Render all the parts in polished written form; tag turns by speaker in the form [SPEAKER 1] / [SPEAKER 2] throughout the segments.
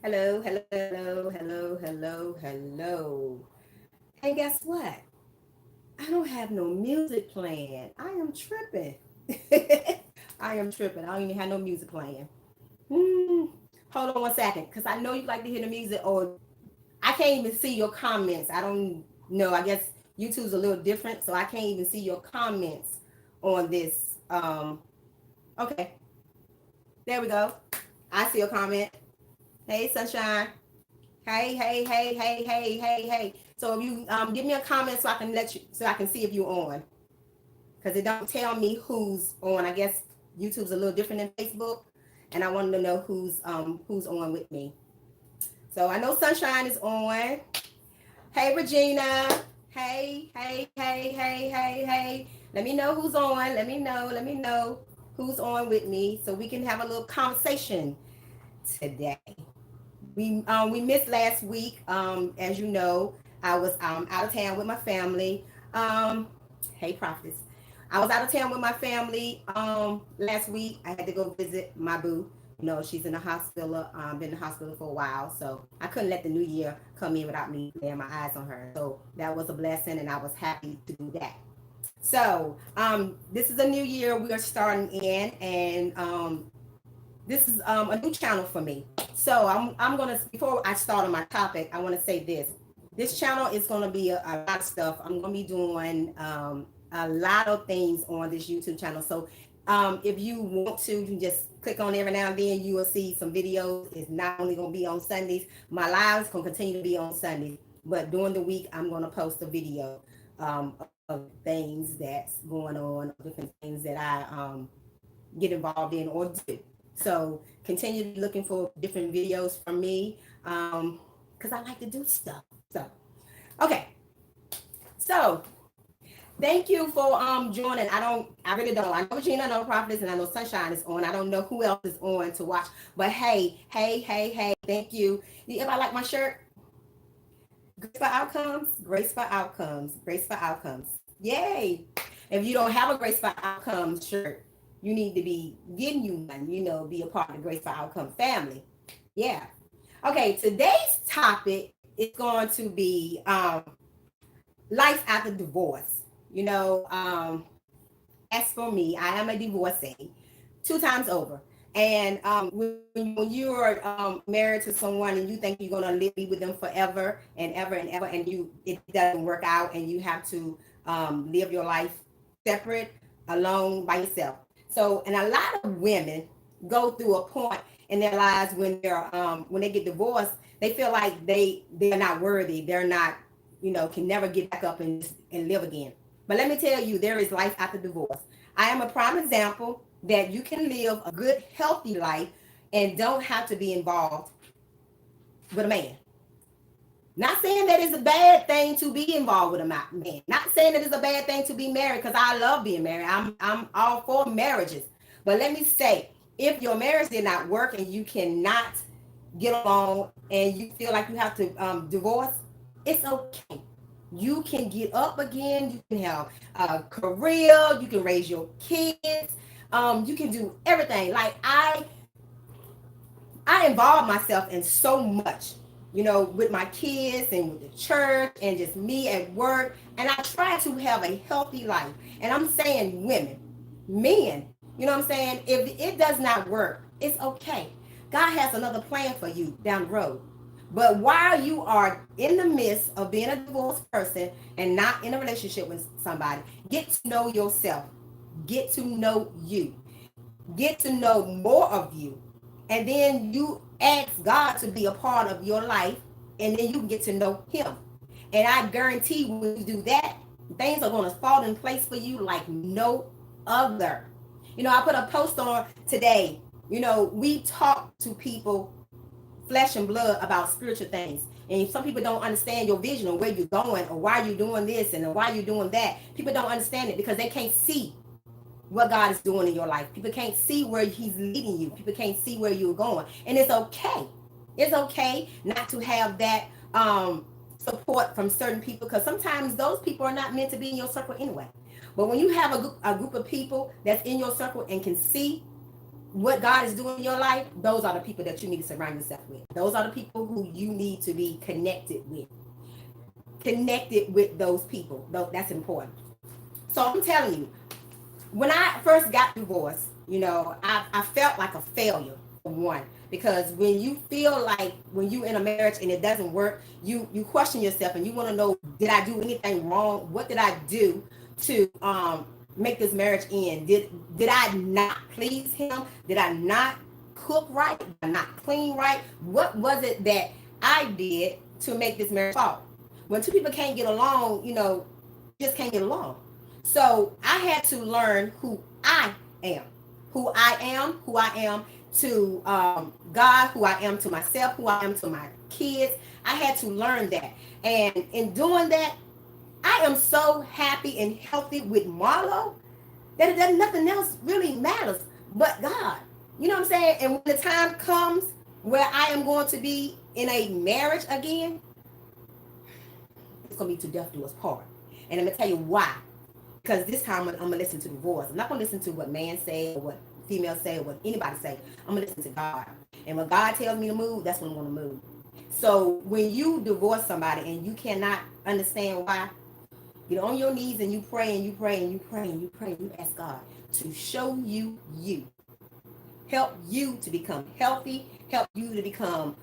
[SPEAKER 1] Hello, hello, hello, hello, hello, hello. And guess what? I don't have no music playing. I am tripping. I am tripping. I don't even have no music playing. Hmm. Hold on one second, because I know you like to hear the music, or I can't even see your comments. I don't know. I guess YouTube's a little different, so I can't even see your comments on this. Okay, there we go. I see a comment. Hey, sunshine. Hey, hey, hey, hey, hey, hey, hey. So if you give me a comment so I can so I can see if you're on, because it don't tell me who's on. I guess YouTube's a little different than Facebook, and I wanted to know who's on with me. So I know Sunshine is on. Hey, Regina. Hey, hey, hey, hey, hey, hey. Let me know who's on. Let me know. Let me know who's on with me so we can have a little conversation today. We missed last week. As you know, I was out of town with my family. Hey, Prophetess. I was out of town with my family last week. I had to go visit my boo. You know, she's in the hospital, been in the hospital for a while. So I couldn't let the new year come in without me laying my eyes on her. So that was a blessing, and I was happy to do that. So this is a new year we are starting in, and this is a new channel for me. So I'm gonna, before I start on my topic, I want to say this. This channel is gonna be a lot of stuff. I'm gonna be doing a lot of things on this YouTube channel. So if you want to, you can just click on every now and then. You will see some videos. It's not only gonna be on Sundays. My lives gonna continue to be on Sundays, but during the week I'm gonna post a video of things that's going on, different things that I get involved in or do. So continue looking for different videos from me because I like to do stuff. So okay, so thank you for joining. I really don't. I know Regina, I know Prophetess, and I know Sunshine is on. I don't know who else is on to watch, but hey, hey, hey, hey, thank you. Everybody like my shirt? Grace for outcomes, grace for outcomes, grace for outcomes. Yay! If you don't have a grace for outcomes shirt, you need to be getting you one. You know, be a part of the Grace for Outcome family. Yeah. Okay. Today's topic is going to be life after divorce. You know, as for me, I am a divorcee, 2 times over. And when you're married to someone and you think you're gonna live with them forever and ever and ever, and it doesn't work out, and you have to live your life separate, alone by yourself. So, and a lot of women go through a point in their lives when they get divorced, they feel like they're not worthy. They're not, can never get back up and live again. But let me tell you, there is life after divorce. I am a prime example that you can live a good, healthy life and don't have to be involved with a man. Not saying that it's a bad thing to be involved with a man. Not saying that it's a bad thing to be married, because I love being married. I'm all for marriages. But let me say, if your marriage did not work and you cannot get along and you feel like you have to divorce, it's okay. You can get up again. You can have a career. You can raise your kids. You can do everything. Like I involve myself in so much, with my kids and with the church and just me at work. And I try to have a healthy life. And I'm saying women, men, you know what I'm saying? If it does not work, it's okay. God has another plan for you down the road. But while you are in the midst of being a divorced person and not in a relationship with somebody, get to know yourself. Get to know you. Get to know more of you. And then you ask God to be a part of your life, and then you can get to know him. And I guarantee when you do that, things are going to fall in place for you like no other. I put a post on today. We talk to people flesh and blood about spiritual things. And some people don't understand your vision or where you're going or why you're doing this and why you're doing that. People don't understand it because they can't see what God is doing in your life. People can't see where he's leading you. People can't see where you're going. And it's okay. It's okay not to have that support from certain people, because sometimes those people are not meant to be in your circle anyway. But when you have a group of people that's in your circle and can see what God is doing in your life, those are the people that you need to surround yourself with. Those are the people who you need to be connected with. Connected with those people. That's important. So I'm telling you, when I first got divorced, I felt like a failure, for one, because when you feel like when you in a marriage and it doesn't work, you question yourself and you want to know, did I do anything wrong? What did I do to make this marriage end? Did I not please him? Did I not cook right? Did I not clean right? What was it that I did to make this marriage fall? When two people can't get along, just can't get along. So I had to learn am, who I am to God, who I am to myself, who I am to my kids. I had to learn that. And in doing that, I am so happy and healthy with Marlo that nothing else really matters but God. You know what I'm saying? And when the time comes where I am going to be in a marriage again, it's going to be to death do us part. And I'm going to tell you why. Because this time I'm going to listen to the voice. I'm not going to listen to what man say or what female say or what anybody say. I'm going to listen to God. And when God tells me to move, that's when I'm going to move. So when you divorce somebody and you cannot understand why, get on your knees and you pray and you pray and you pray and you pray and you ask God to show you. Help you to become healthy, help you to become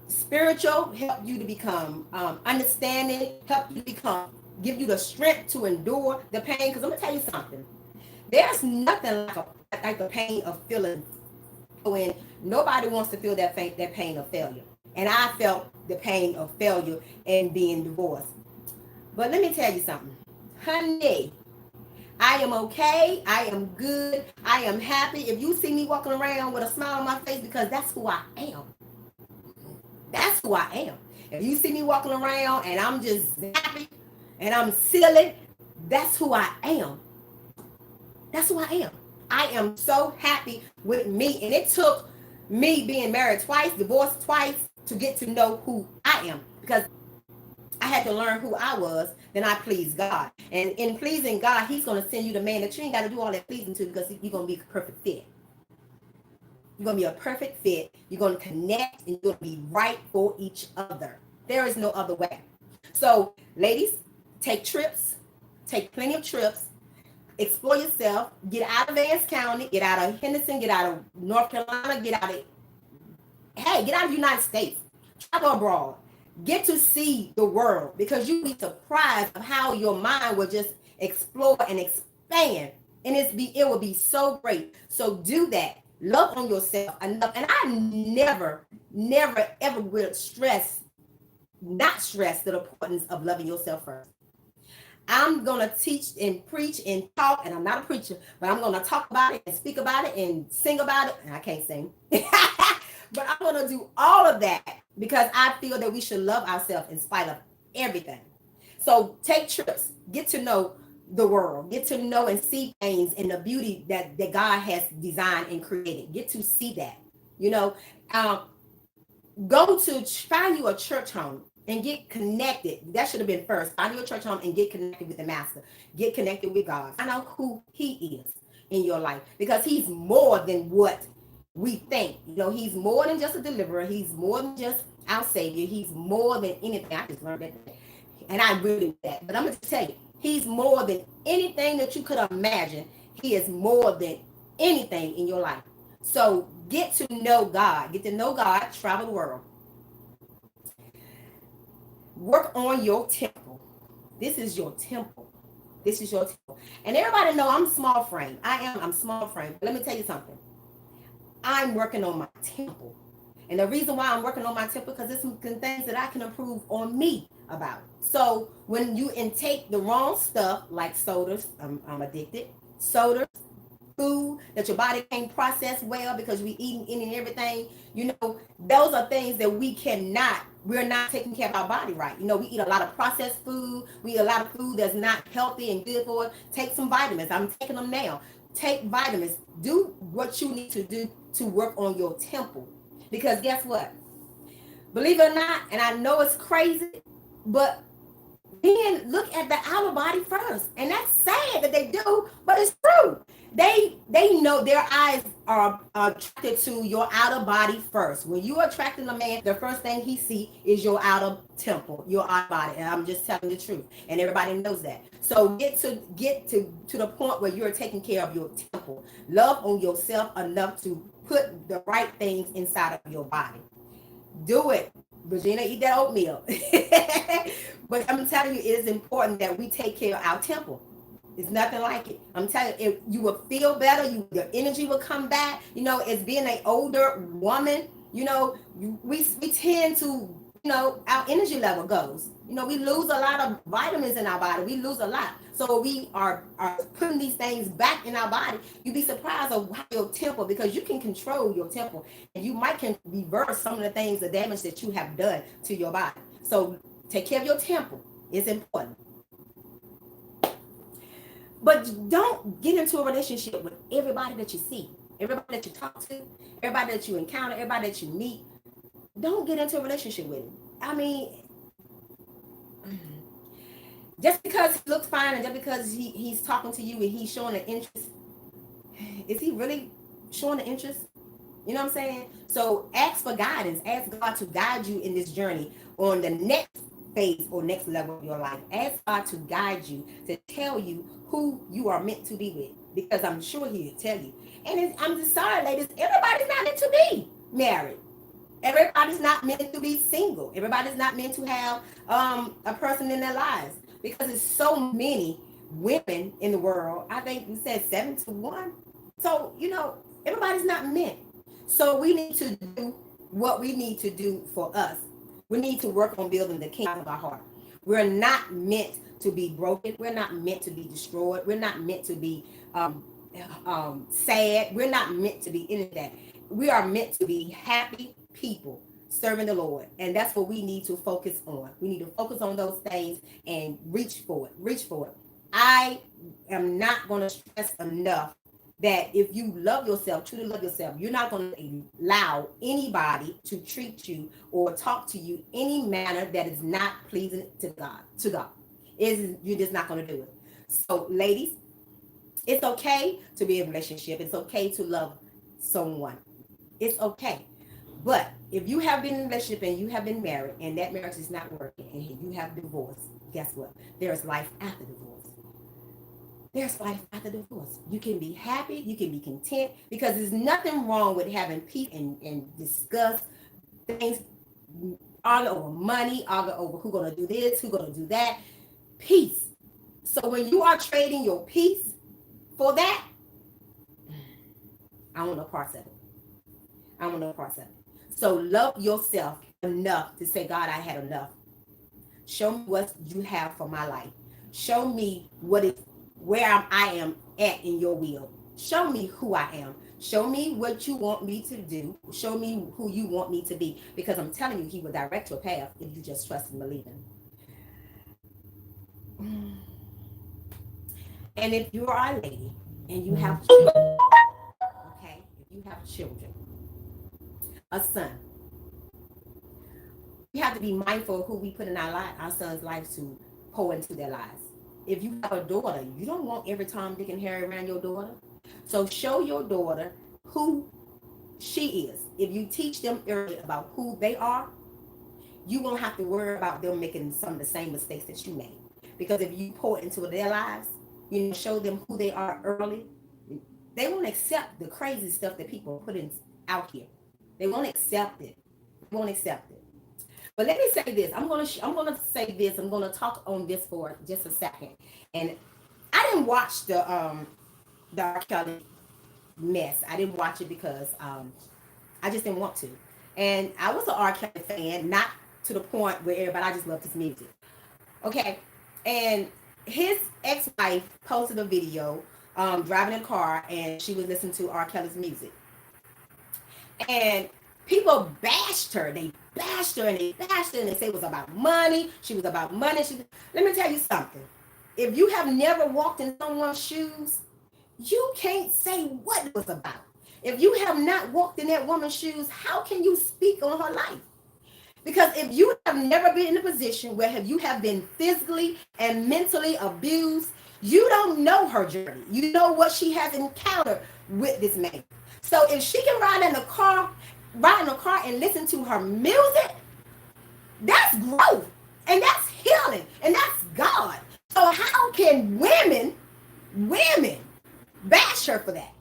[SPEAKER 1] spiritual, help you to become understanding, help you to become, give you the strength to endure the pain. Because I'm going to tell you something. There's nothing like the pain of feeling when nobody wants to feel that pain of failure. And I felt the pain of failure and being divorced. But let me tell you something. Honey, I am okay. I am good. I am happy. If you see me walking around with a smile on my face, because that's who I am. That's who I am. If you see me walking around and I'm just happy and I'm silly, that's who I am. That's who I am. I am so happy with me. And it took me being married twice, divorced twice, to get to know who I am. Because I had to learn who I was, then I pleased God. And in pleasing God, he's going to send you the man that you ain't got to do all that pleasing to, because you're going to be a perfect fit. You're going to be a perfect fit. You're going to connect and you're going to be right for each other. There is no other way. So, ladies, take trips. Take plenty of trips. Explore yourself. Get out of Vance County. Get out of Henderson. Get out of North Carolina. Get out of the United States. Travel abroad. Get to see the world, because you'll be surprised of how your mind will just explore and expand. And it will be so great. So do that. Love on yourself enough. And I never, ever will not stress the importance of loving yourself first. I'm going to teach and preach and talk, and I'm not a preacher, but I'm going to talk about it and speak about it and sing about it. And I can't sing. But I'm going to do all of that because I feel that we should love ourselves in spite of everything. So take trips, get to know the world, get to know and see things in the beauty that God has designed and created. Get to see that, find you a church home and get connected. That should have been first. Find you a church home and get connected with the master. Get connected with God. Find out who he is in your life, because he's more than what we think. He's more than just a deliverer. He's more than just our savior. He's more than anything. I just learned that. And I really did that. But I'm going to tell you, he's more than anything that you could imagine. He is more than anything in your life. So get to know God. Get to know God. Travel the world. Work on your temple. This is your temple. This is your temple. And everybody know I'm small frame. I'm small frame. But let me tell you something. I'm working on my temple. And the reason why I'm working on my temple, because there's some things that I can improve on me about. So when you intake the wrong stuff, like sodas, I'm addicted, sodas, food that your body can't process well because we eating any and everything, those are things that we're not taking care of our body right. We eat a lot of processed food. We eat a lot of food that's not healthy and good for us. Take some vitamins. I'm taking them now. Take vitamins. Do what you need to do to work on your temple. Because guess what? Believe it or not, and I know it's crazy, but then look at the outer body first. And that's sad that they do, but it's true. They know their eyes are attracted to your outer body first. When you are attracting a man, the first thing he see is your outer temple, your outer body. And I'm just telling the truth, and everybody knows that. So get to the point where you're taking care of your temple. Love on yourself enough to put the right things inside of your body. Do it. Regina, eat that oatmeal. But I'm telling you, it is important that we take care of our temple. It's nothing like it. I'm telling you, you will feel better. Your energy will come back. As being an older woman, we tend to, our energy level goes. We lose a lot of vitamins in our body. We lose a lot. So we are putting these things back in our body. You'd be surprised of how your temple, because you can control your temple, and you might can reverse some of the things, the damage that you have done to your body. So take care of your temple. It's important. But don't get into a relationship with everybody that you see, everybody that you talk to, everybody that you encounter, everybody that you meet. Don't get into a relationship with him. I mean, just because he looks fine and just because he's talking to you and he's showing an interest, is he really showing an interest? You know what I'm saying? So ask for guidance. Ask God to guide you in this journey on the next phase or next level of your life. Ask God to guide you, to tell you who you are meant to be with, because I'm sure he'll tell you. And I'm just sorry, ladies, everybody's not meant to be married. Everybody's not meant to be single. Everybody's not meant to have a person in their lives, because there's so many women in the world. I think you said 7-1. So, everybody's not meant. So we need to do what we need to do for us. We need to work on building the kingdom of our heart. We're not meant to be broken. We're not meant to be destroyed. We're not meant to be sad. We're not meant to be any of that. We are meant to be happy people serving the Lord. And that's what we need to focus on. We need to focus on those things and reach for it. Reach for it. I am not going to stress enough that if you love yourself, truly love yourself, you're not going to allow anybody to treat you or talk to you any manner that is not pleasing to God. You're just not going to do it. So, ladies, it's okay to be in a relationship. It's okay to love someone. It's okay. But if you have been in a relationship and you have been married and that marriage is not working and you have divorced, guess what? There's life after divorce. There's life after divorce. You can be happy. You can be content, because there's nothing wrong with having peace and discuss things, argue over money, argue over who's going to do this, who's going to do that. Peace. So when you are trading your peace for that, I want no parts of it. I want no parts of it. So love yourself enough to say, God, I had enough. Show me what you have for my life. Show me where I am at in your will. Show me who I am. Show me what you want me to do. Show me who you want me to be. Because I'm telling you, he will direct your path if you just trust and believe him. And if you are a lady and you have children, okay, if you have children, a son, we have to be mindful of who we put in our son's lives to pour into their lives. If you have a daughter, you don't want every Tom, Dick, and Harry around your daughter. So show your daughter who she is. If you teach them early about who they are, you won't have to worry about them making some of the same mistakes that you made. Because if you pour into their lives, show them who they are early, they won't accept the crazy stuff that people put out here. They won't accept it. They won't accept it. But let me say this. I'm gonna say this. I'm gonna talk on this for just a second. And I didn't watch the R. Kelly mess. I didn't watch it because I just didn't want to. And I was an R. Kelly fan, not to the point where everybody, I just loved his music. Okay. And his ex-wife posted a video driving a car, and she was listening to R. Kelly's music. And people bashed her. They bashed her and they bashed her, and they say it was about money. She was about money. Let me tell you something. If you have never walked in someone's shoes, you can't say what it was about. If you have not walked in that woman's shoes, how can you speak on her life? Because if you have never been in a position where you have been physically and mentally abused, you don't know her journey. You know what she has encountered with this man. So if she can ride in the car and listen to her music, that's growth. And that's healing. And that's God. So how can women bash her for that?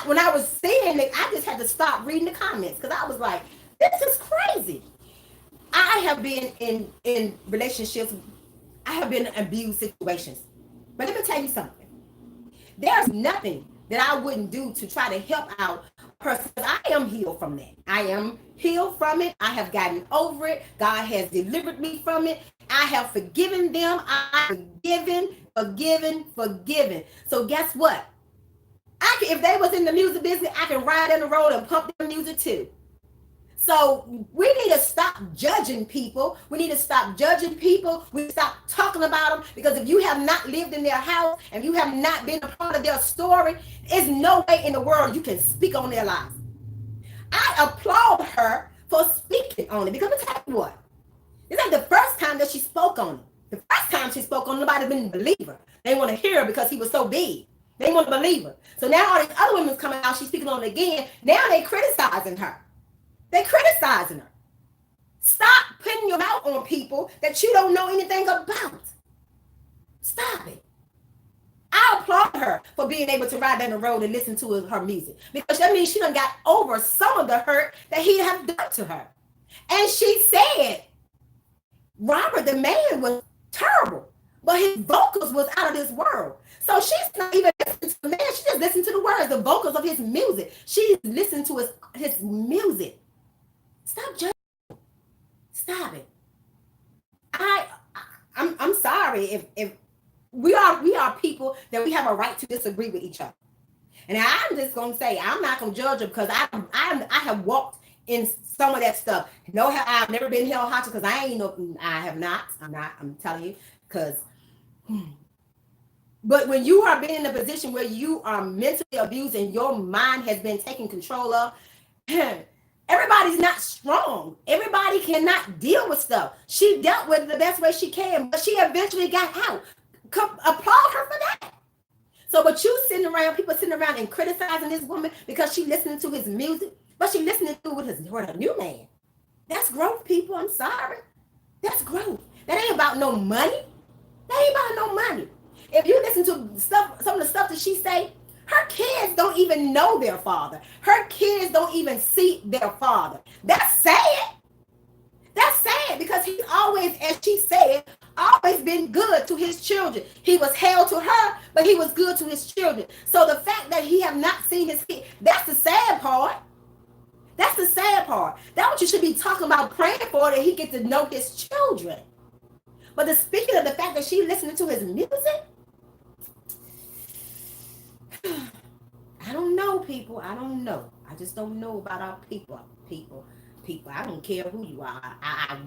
[SPEAKER 1] When I was seeing it, I just had to stop reading the comments because I was like, this is crazy. I have been in relationships. I have been in abused situations. But let me tell you something. There's nothing that I wouldn't do to try to help out a person. I am healed from that. I am healed from it. I have gotten over it. God has delivered me from it. I have forgiven them. I forgiven. So guess what? If they was in the music business, I can ride down the road and pump their music too. So we need to stop judging people. We need to stop judging people. We stop talking about them, because if you have not lived in their house and you have not been a part of their story, there's no way in the world you can speak on their lives. I applaud her for speaking on it, because let me tell you what, this ain't the first time that she spoke on it. The first time she spoke on it, nobody been a believer. They want to hear her because he was so big. They want to believe her. So now all these other women's coming out, she's speaking on it again. Now they criticizing her. They criticizing her. Stop putting your mouth on people that you don't know anything about. Stop it. I applaud her for being able to ride down the road and listen to her music, because that means she done got over some of the hurt that he have done to her. And she said Robert the man was terrible, but his vocals was out of this world. So she's not even listening to the man. She just listened to the words, the vocals of his music. She's listening to his music. Stop judging. Stop it. I'm sorry if we are people that we have a right to disagree with each other. And I'm just gonna say I'm not gonna judge her, because I have walked in some of that stuff. No, I've never been held hostage, because I have not. I'm telling you, because. But when you are being in a position where you are mentally abused and your mind has been taken control of, everybody's not strong. Everybody cannot deal with stuff. She dealt with it the best way she can, but she eventually got out. Applaud her for that. So, but people sitting around and criticizing this woman because she listening to his music, but she listening to it with her new man. That's growth, people. I'm sorry. That's growth. That ain't about no money. That ain't about no money. If you listen to some of the stuff that she say, her kids don't even know their father. Her kids don't even see their father. That's sad. That's sad, because he's always, as she said, always been good to his children. He was held to her, but he was good to his children. So the fact that he have not seen his kid, that's the sad part. That's the sad part. That's what you should be talking about, praying for, that he get to know his children. But speaking of the fact that she listening to his music, I don't know, people. I don't know. I just don't know about our people. People. I don't care who you are.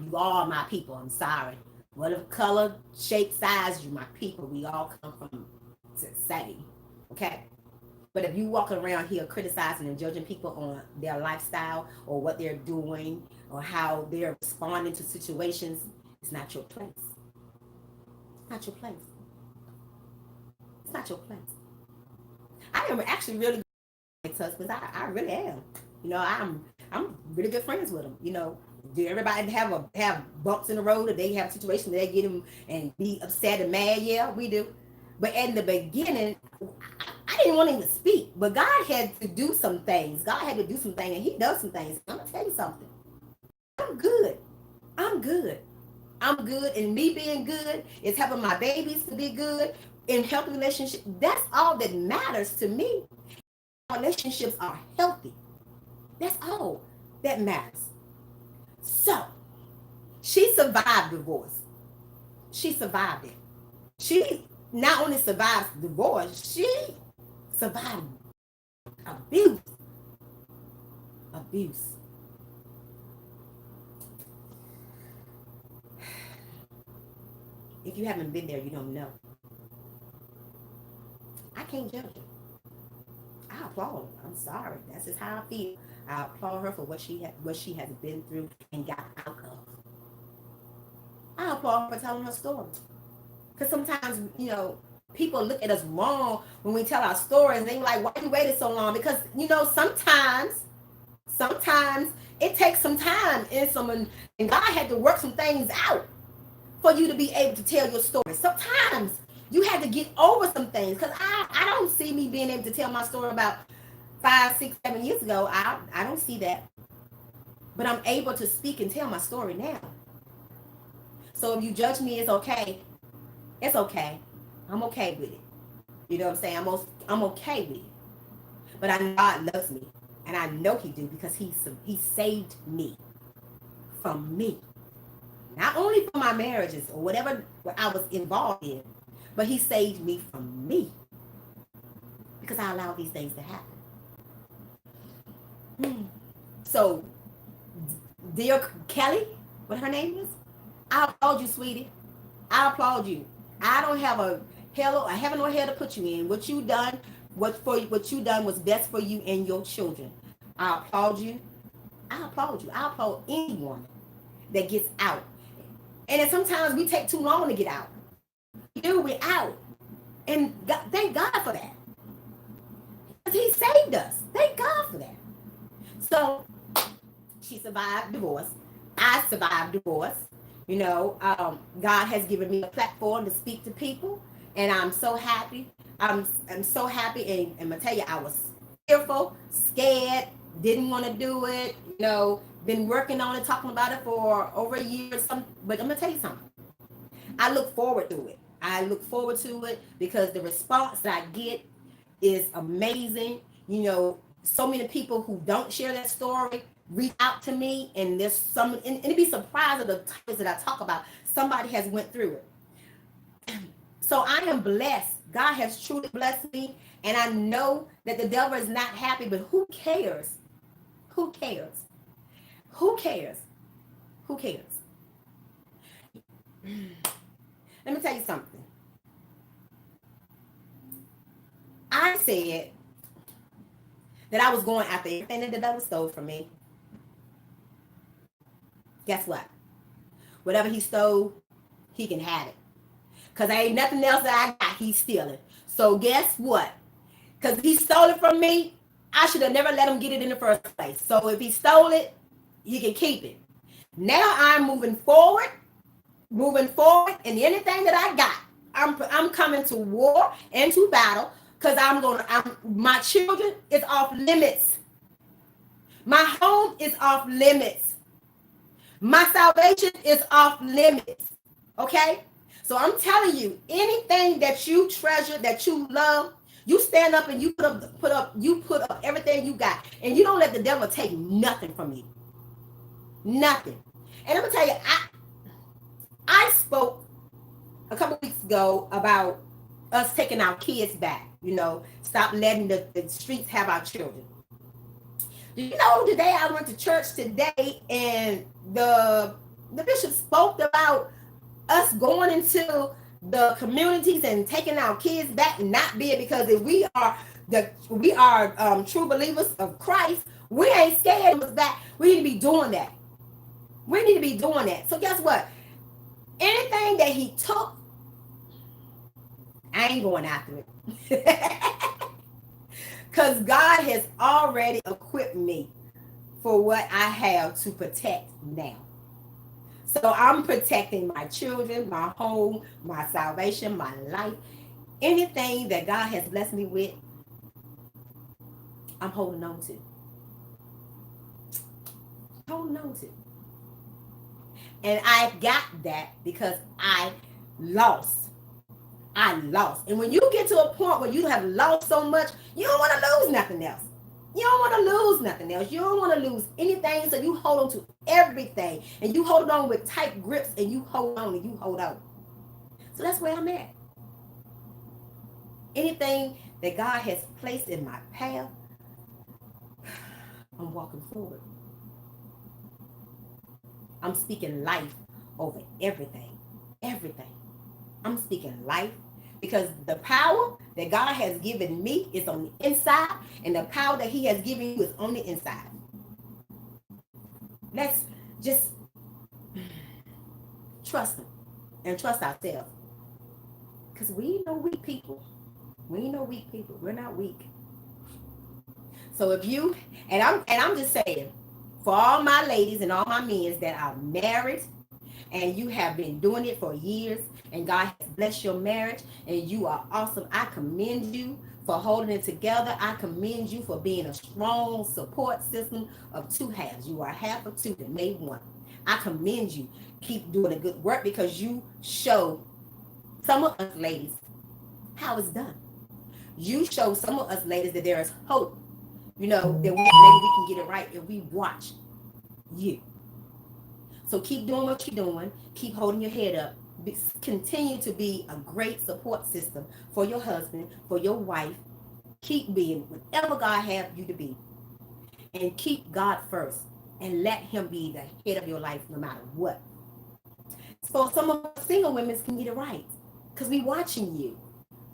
[SPEAKER 1] You are my people. I'm sorry. Whatever color, shape, size, you my people. We all come from the same. Okay? But if you walking around here criticizing and judging people on their lifestyle or what they're doing or how they're responding to situations, it's not your place. It's not your place. It's not your place. I am actually really good with ex-husbands. I really am. I'm really good friends with them. Do everybody have bumps in the road, or they have situations that they get them and be upset and mad? Yeah, we do. But in the beginning, I didn't want him to speak, but God had to do some things. God had to do some things, and he does some things. I'm gonna tell you something. I'm good. And me being good is helping my babies to be good, in healthy relationship. That's all that matters to me. Relationships are healthy. That's all that matters. So, she survived divorce. She survived it. She not only survived divorce, she survived abuse. If you haven't been there, you don't know. I can't judge her. I applaud her. I'm sorry. That's just how I feel. I applaud her for what she has been through and got out of. I applaud her for telling her story. Because sometimes, people look at us wrong when we tell our stories. And they like, why you waited so long? Because, sometimes it takes some time and God had to work some things out for you to be able to tell your story. Sometimes you had to get over some things, because I don't see me being able to tell my story about 5, 6, 7 years ago. I don't see that. But I'm able to speak and tell my story now. So if you judge me, it's okay. It's okay. I'm okay with it. You know what I'm saying? I'm okay with it. But I know God loves me. And I know he do, because he saved me from me. Not only from my marriages or whatever I was involved in, but he saved me from me. Because I allowed these things to happen. So, dear Kelly, what her name is, I applaud you, sweetie. I applaud you. I don't have a heaven or hell to put you in. What you done was best for you and your children. I applaud you. I applaud you. I applaud anyone that gets out. And then sometimes we take too long to get out. We're out. And thank God for that. Because he saved us. Thank God for that. So, she survived divorce. I survived divorce. God has given me a platform to speak to people. And I'm so happy. I'm so happy. And I'm going to tell you, I was fearful, scared, didn't want to do it. Been working on it, talking about it for over a year or something. But I'm going to tell you something. I look forward to it. I look forward to it because the response that I get is amazing. So many people who don't share that story reach out to me, and there's some, and it'd be surprised at the topics that I talk about. Somebody has went through it. So I am blessed. God has truly blessed me, and I know that the devil is not happy, but who cares? Who cares? Who cares? Who cares? Let me tell you something. I said that I was going after everything that the devil stole from me. Guess what? Whatever he stole, he can have it. Because there ain't nothing else that I got he's stealing. So guess what? Because he stole it from me, I should have never let him get it in the first place. So if he stole it, he can keep it. Now I'm moving forward, and anything that I got, I'm coming to war and to battle, because my children is off limits. My home is off limits. My salvation is off limits. Okay? So I'm telling you, anything that you treasure, that you love, you stand up and you put up everything you got. And you don't let the devil take nothing from you. Nothing. And I'm gonna tell you, I spoke a couple weeks ago about us taking our kids back. Stop letting the streets have our children. Today I went to church today, and the bishop spoke about us going into the communities and taking our kids back, and not being, because if we are true believers of Christ, we ain't scared of us back. We need to be doing that. We need to be doing that. So guess what? Anything that he took, I ain't going after it. Because God has already equipped me for what I have to protect now. So I'm protecting my children, my home, my salvation, my life. Anything that God has blessed me with, I'm holding on to. Holding on to. And I got that because I lost. And when you get to a point where you have lost so much, you don't want to lose nothing else. You don't want to lose nothing else. You don't want to lose anything. So you hold on to everything. And you hold on with tight grips, and you hold on and you hold on. So that's where I'm at. Anything that God has placed in my path, I'm walking forward. I'm speaking life over everything. Everything. I'm speaking life, because the power that God has given me is on the inside, and the power that he has given you is on the inside. Let's just trust him and trust ourselves. Because we know weak people. We know weak people. We're not weak. So if you and I'm just saying, for all my ladies and all my men that are married and you have been doing it for years and God has blessed your marriage and you are awesome. I commend you for holding it together. I commend you for being a strong support system of two halves. You are half of two that made one. I commend you. Keep doing a good work because you show some of us ladies how it's done. You show some of us ladies that there is hope, that maybe we can get it right if we watch you. So keep doing what you're doing. Keep holding your head up. Continue to be a great support system for your husband, for your wife. Keep being whatever God has you to be. And keep God first. And let him be the head of your life no matter what. So some of us single women can get it right. Because we watching you.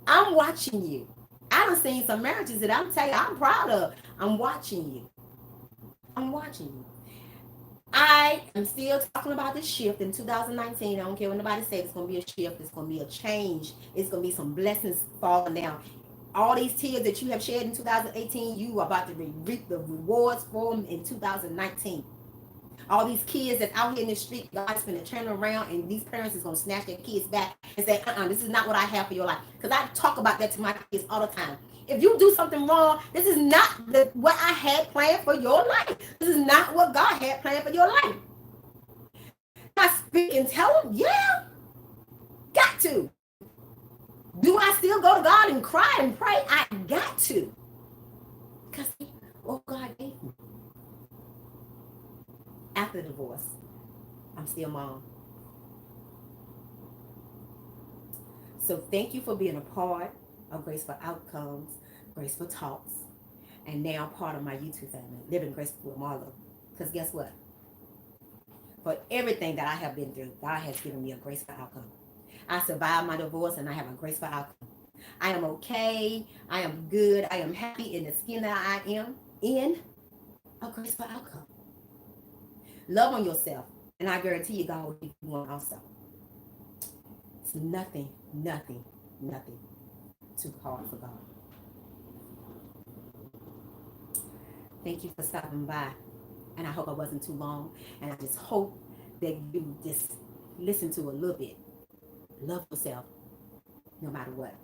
[SPEAKER 1] I'm watching you. I done seen some marriages that I'm telling you I'm proud of. I'm watching you. I'm watching you. I am still talking about this shift in 2019. I don't care what nobody says. It's going to be a shift. It's going to be a change. It's going to be some blessings falling down. All these tears that you have shed in 2018, you are about to reap the rewards for them in 2019. All these kids that's out here in the street, God's going to turn around and these parents is going to snatch their kids back and say, this is not what I have for your life. Because I talk about that to my kids all the time. If you do something wrong, this is not what I had planned for your life. This is not what God had planned for your life. I speak and tell them, yeah, got to. Do I still go to God and cry and pray? I got to. Because what God gave me. After the divorce, I'm still mom. So thank you for being a part of Graceful Outcomes, Graceful Talks, and now part of my YouTube family, Living Graceful with Marlo. Because guess what? For everything that I have been through, God has given me a graceful outcome. I survived my divorce and I have a graceful outcome. I am okay. I am good. I am happy in the skin that I am in. A graceful outcome. Love on yourself. And I guarantee you God will give you one also. It's nothing too hard for God. Thank you for stopping by. And I hope I wasn't too long. And I just hope that you just listen to a little bit. Love yourself no matter what.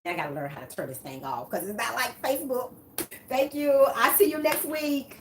[SPEAKER 1] I got to learn how to turn this thing off because it's not like Facebook. Thank you. I'll see you next week.